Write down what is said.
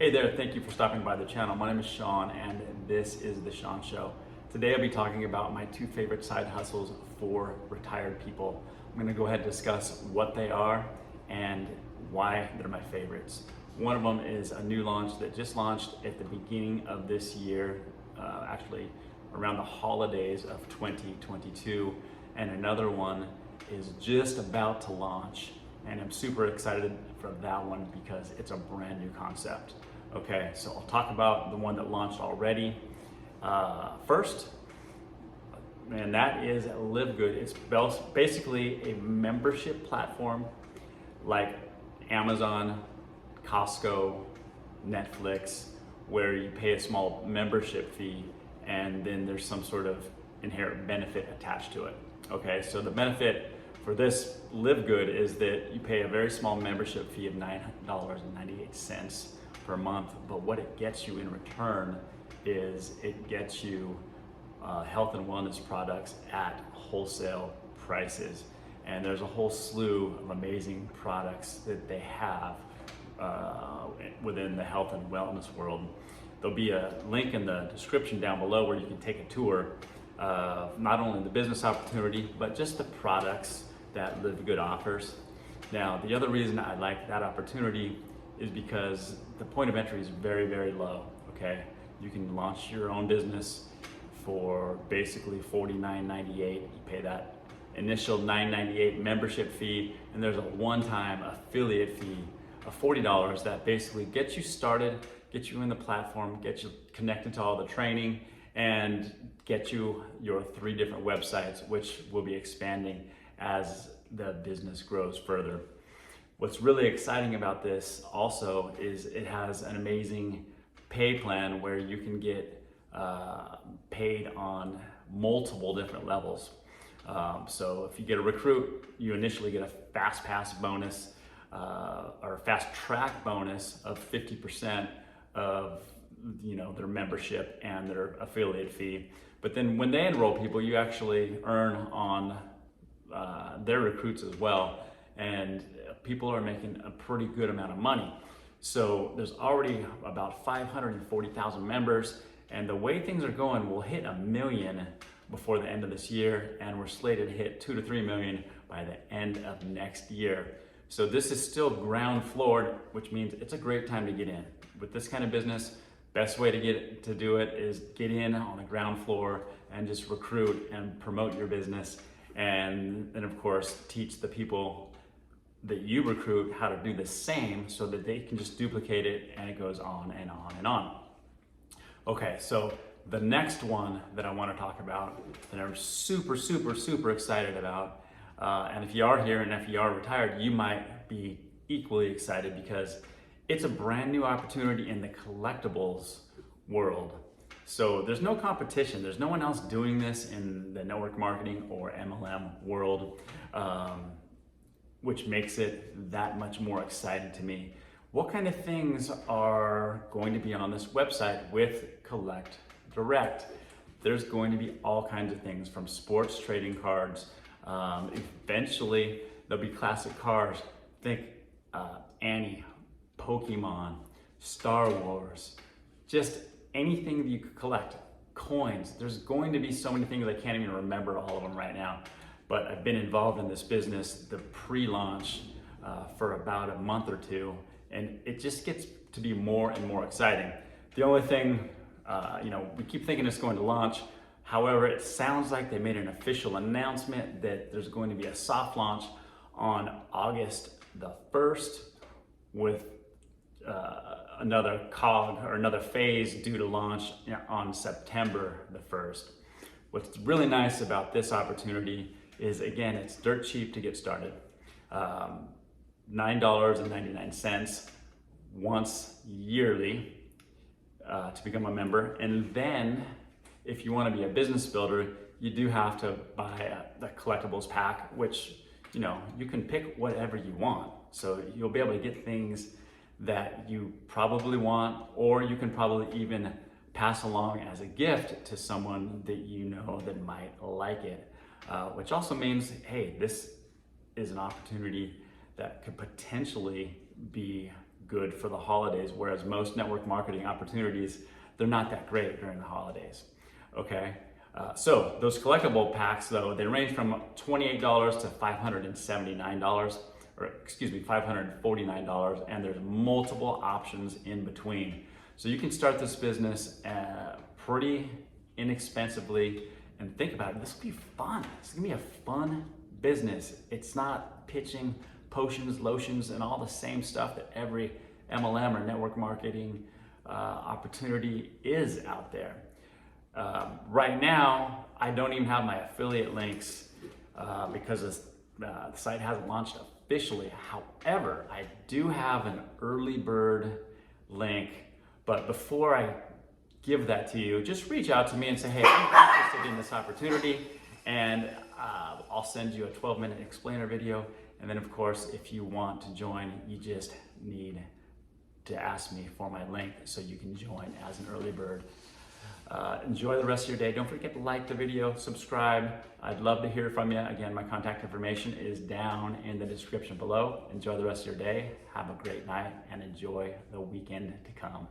Hey there, thank you for stopping by the channel. My name is Sean and this is The Sean Show. Today I'll be talking about my two favorite side hustles for retired people. I'm gonna go ahead and discuss what they are and why they're my favorites. One of them is a new launch that just launched at the beginning of this year, actually around the holidays of 2022. And another one is just about to launch. And I'm super excited for that one because it's a brand new concept. Okay, so I'll talk about the one that launched already first, and that is Live Good. It's basically a membership platform like Amazon, Costco, Netflix, where you pay a small membership fee and then there's some sort of inherent benefit attached to it. Okay, so the benefit for this Live Good is that you pay a very small membership fee of $9.98 per month, but what it gets you in return is it gets you health and wellness products at wholesale prices. And there's a whole slew of amazing products that they have within the health and wellness world. There'll be a link in the description down below where you can take a tour of not only the business opportunity, but just the products that Live Good offers. Now, the other reason I like that opportunity is because the point of entry is very, very low, okay? You can launch your own business for basically $49.98. You pay that initial $9.98 membership fee, and there's a one-time affiliate fee of $40 that basically gets you started, gets you in the platform, gets you connected to all the training, and get you your 3 different websites, which will be expanding as the business grows further. What's really exciting about this also is it has an amazing pay plan where you can get paid on multiple different levels. So if you get a recruit, you initially get a fast pass bonus or a fast track bonus of 50% of their membership and their affiliate fee. But then when they enroll people, you actually earn on their recruits as well. And people are making a pretty good amount of money. So there's already about 540,000 members, and the way things are going, we'll hit 1 million before the end of this year, and we're slated to hit 2 to 3 million by the end of next year. So this is still ground floor, which means it's a great time to get in. With this kind of business, best way to do it is get in on the ground floor and just recruit and promote your business, and of course teach the people that you recruit how to do the same so that they can just duplicate it, and it goes on and on and on. Okay, so the next one that I want to talk about that I'm super excited about, and if you are here and if you are retired, you might be equally excited because it's a brand new opportunity in the collectibles world. So there's no competition. There's no one else doing this in the network marketing or MLM world, which makes it that much more exciting to me. What kind of things are going to be on this website with Collect Direct? There's going to be all kinds of things from sports trading cards. Eventually, there'll be classic cars. Think Annie, Pokemon, Star Wars, just anything that you could collect. Coins. There's going to be so many things I can't even remember all of them right now. But I've been involved in this business, the pre-launch, for about a month or two, and it just gets to be more and more exciting. The only thing, we keep thinking it's going to launch. However, it sounds like they made an official announcement that there's going to be a soft launch on August the 1st with another cog or another phase due to launch on September the 1st. What's really nice about this opportunity is, again, it's dirt cheap to get started. $9.99 once yearly to become a member. And then if you want to be a business builder, you do have to buy the collectibles pack, which, you can pick whatever you want. So you'll be able to get things that you probably want, or you can probably even pass along as a gift to someone that you know that might like it. Which also means, hey, this is an opportunity that could potentially be good for the holidays, whereas most network marketing opportunities, they're not that great during the holidays, okay? So those collectible packs though, they range from $28 to $579, or excuse me, $549, and there's multiple options in between. So you can start this business pretty inexpensively, and think about it, this will be fun. It's gonna be a fun business. It's not pitching potions, lotions, and all the same stuff that every MLM or network marketing opportunity is out there. Right now, I don't even have my affiliate links because the site hasn't launched officially. However, I do have an early bird link, but before I give that to you, just reach out to me and say, hey, I'm interested in this opportunity, and I'll send you a 12-minute explainer video. And then of course, if you want to join, you just need to ask me for my link so you can join as an early bird. Enjoy the rest of your day. Don't forget to like the video, subscribe. I'd love to hear from you. Again, my contact information is down in the description below. Enjoy the rest of your day. Have a great night and enjoy the weekend to come.